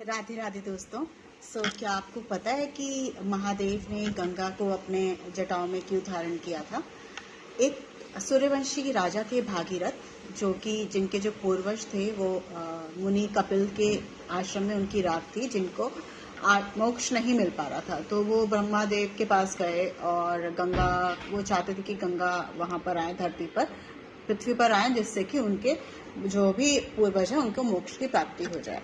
राधे राधे दोस्तों। क्या आपको पता है कि महादेव ने गंगा को अपने जटाओं में क्यों धारण किया था? एक सूर्यवंशी राजा थे भागीरथ, जो कि जिनके जो पूर्वज थे वो मुनि कपिल के आश्रम में उनकी रात थी, जिनको मोक्ष नहीं मिल पा रहा था। तो वो ब्रह्मादेव के पास गए और गंगा, वो चाहते थे कि गंगा वहां पर आए, धरती पर, पृथ्वी पर आए, जिससे कि उनके जो भी पूर्वज हैं उनको मोक्ष की प्राप्ति हो जाए।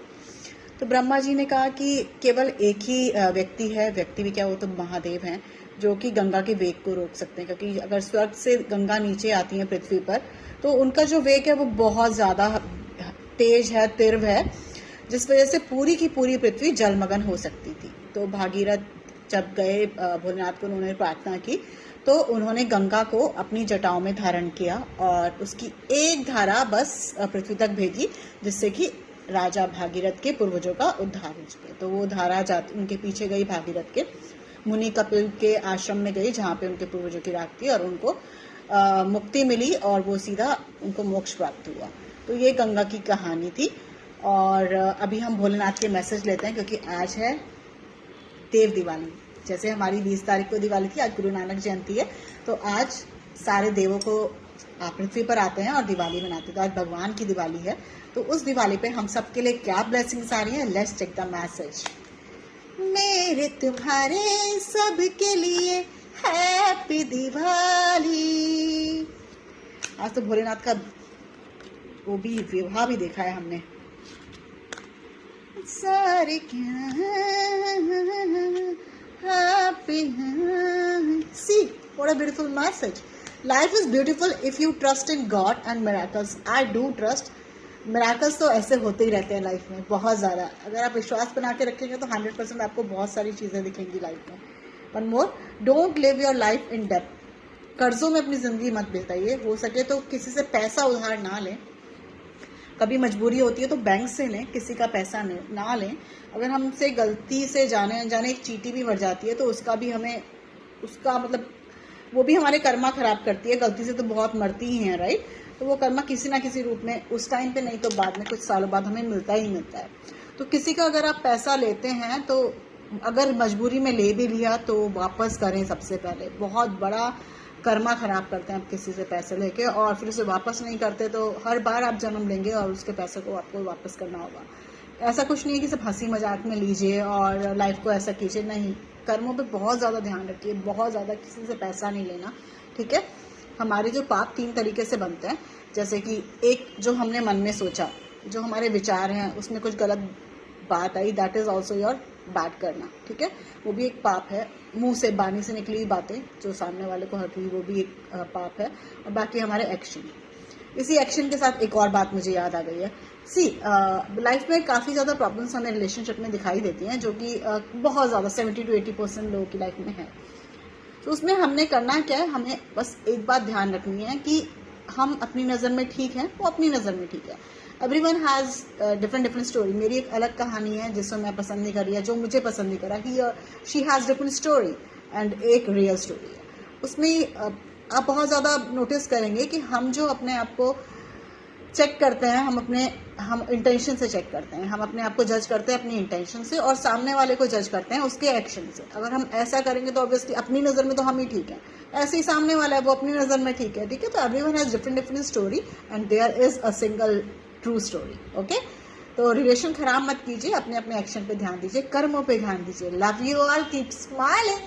तो ब्रह्मा जी ने कहा कि केवल एक ही व्यक्ति है, व्यक्ति भी क्या, वो तो महादेव हैं, जो कि गंगा के वेग को रोक सकते हैं। क्योंकि अगर स्वर्ग से गंगा नीचे आती है पृथ्वी पर, तो उनका जो वेग है वो बहुत ज्यादा तेज है, तीव्र है, जिस वजह से पूरी की पूरी पृथ्वी जलमग्न हो सकती थी। तो भागीरथ जब गए भोलेनाथ को, उन्होंने प्रार्थना की, तो उन्होंने गंगा को अपनी जटाओं में धारण किया और उसकी एक धारा बस पृथ्वी तक भेजी, जिससे कि राजा भागीरथ के पूर्वजों का उद्धार हो सके। तो वो धारा जाती उनके पीछे गई, भागीरथ के मुनि कपिल के आश्रम में गई, जहाँ पे उनके पूर्वजों की राख थी, और उनको मुक्ति मिली और वो सीधा उनको मोक्ष प्राप्त हुआ। तो ये गंगा की कहानी थी। और अभी हम भोलेनाथ के मैसेज लेते हैं, क्योंकि आज है देव दिवाली। जैसे हमारी 20 तारीख को दिवाली थी, आज गुरु नानक जयंती है, तो आज सारे देवों को पृथ्वी पर आते हैं और दिवाली मनाते हैं। तो आज भगवान की दिवाली है, तो उस दिवाली पे हम सबके लिए क्या ब्लेसिंग्स आ रही है, लेट्स चेक द मैसेज। मेरे तुम्हारे सबके लिए हैप्पी दिवाली। आज तो भोलेनाथ का वो भी विवाह भी देखा है हमने। सारे क्या happy, see what a beautiful message. Life is beautiful if you trust in God and miracles. I do trust. Miracles तो ऐसे होते ही रहते हैं लाइफ में, बहुत ज़्यादा। अगर आप विश्वास बना के रखेंगे तो 100% आपको बहुत सारी चीज़ें दिखेंगी लाइफ में। One more, don't live your life in depth. कर्जों में अपनी ज़िंदगी मत बिताइए। हो सके तो किसी से पैसा उधार ना लें। कभी मजबूरी होती है तो बैंक से लें, किसी का पैसा ना लें। अगर हमसे गलती से जाने अनजाने एक चींटी भी मर जाती है तो उसका भी हमें, उसका मतलब वो भी हमारे कर्मा खराब करती है। गलती से तो बहुत मरती ही हैं, राइट? तो वो कर्मा किसी ना किसी रूप में उस टाइम पे नहीं तो बाद में, कुछ सालों बाद हमें मिलता ही मिलता है। तो किसी का अगर आप पैसा लेते हैं, तो अगर मजबूरी में ले भी लिया तो वापस करें। सबसे पहले बहुत बड़ा कर्मा खराब करते हैं आप किसी से पैसे लेके, और फिर उसे वापस नहीं करते तो हर बार आप जन्म लेंगे और उसके पैसे को आपको वापस करना होगा। ऐसा कुछ नहीं है कि सिर्फ हंसी मजाक में लीजिए और लाइफ को ऐसा कीजिए, नहीं। कर्मों पे बहुत ज़्यादा ध्यान रखिए, बहुत ज़्यादा। किसी से पैसा नहीं लेना, ठीक है? हमारे जो पाप 3 तरीके से बनते हैं। जैसे कि एक, जो हमने मन में सोचा, जो हमारे विचार हैं, उसमें कुछ गलत बात आई, that is also your bad करना, ठीक है? वो भी एक पाप है। मुंह से, बानी से निकली बातें जो सामने वाले को हर्ट हुई, वो भी एक पाप है। और बाकी हमारे एक्शन। इसी एक्शन के साथ एक और बात मुझे याद आ गई है। सी, लाइफ में काफ़ी ज़्यादा प्रॉब्लम्स हमें रिलेशनशिप में दिखाई देती हैं, जो कि बहुत ज़्यादा 70 to 80% लोगों की लाइफ में है। तो उसमें हमने करना क्या है, हमें बस एक बात ध्यान रखनी है कि हम अपनी नज़र में ठीक हैं, वो अपनी नज़र में ठीक है। Everyone has different story. मेरी एक अलग कहानी है जिसको मैं पसंद नहीं करी है, जो मुझे पसंद नहीं करा, ही और she has different story and एक रियल स्टोरी है। उसमें आप बहुत ज़्यादा नोटिस करेंगे कि हम जो अपने आप को चेक करते हैं, हम इंटेंशन से चेक करते हैं। हम अपने आप को जज करते हैं अपनी इंटेंशन से, और सामने वाले को जज करते हैं उसके एक्शन से। अगर हम ऐसा करेंगे तो ऑब्वियसली अपनी नज़र में तो हम ही ठीक है, ऐसे ही सामने वाला है वो अपनी नज़र में ठीक है, ठीक है? तो everyone has different story and there is a single true story, okay? तो रिलेशन खराब मत कीजिए, अपने एक्शन पे ध्यान दीजिए, कर्मों पे ध्यान दीजिए। Love you all, keep smiling.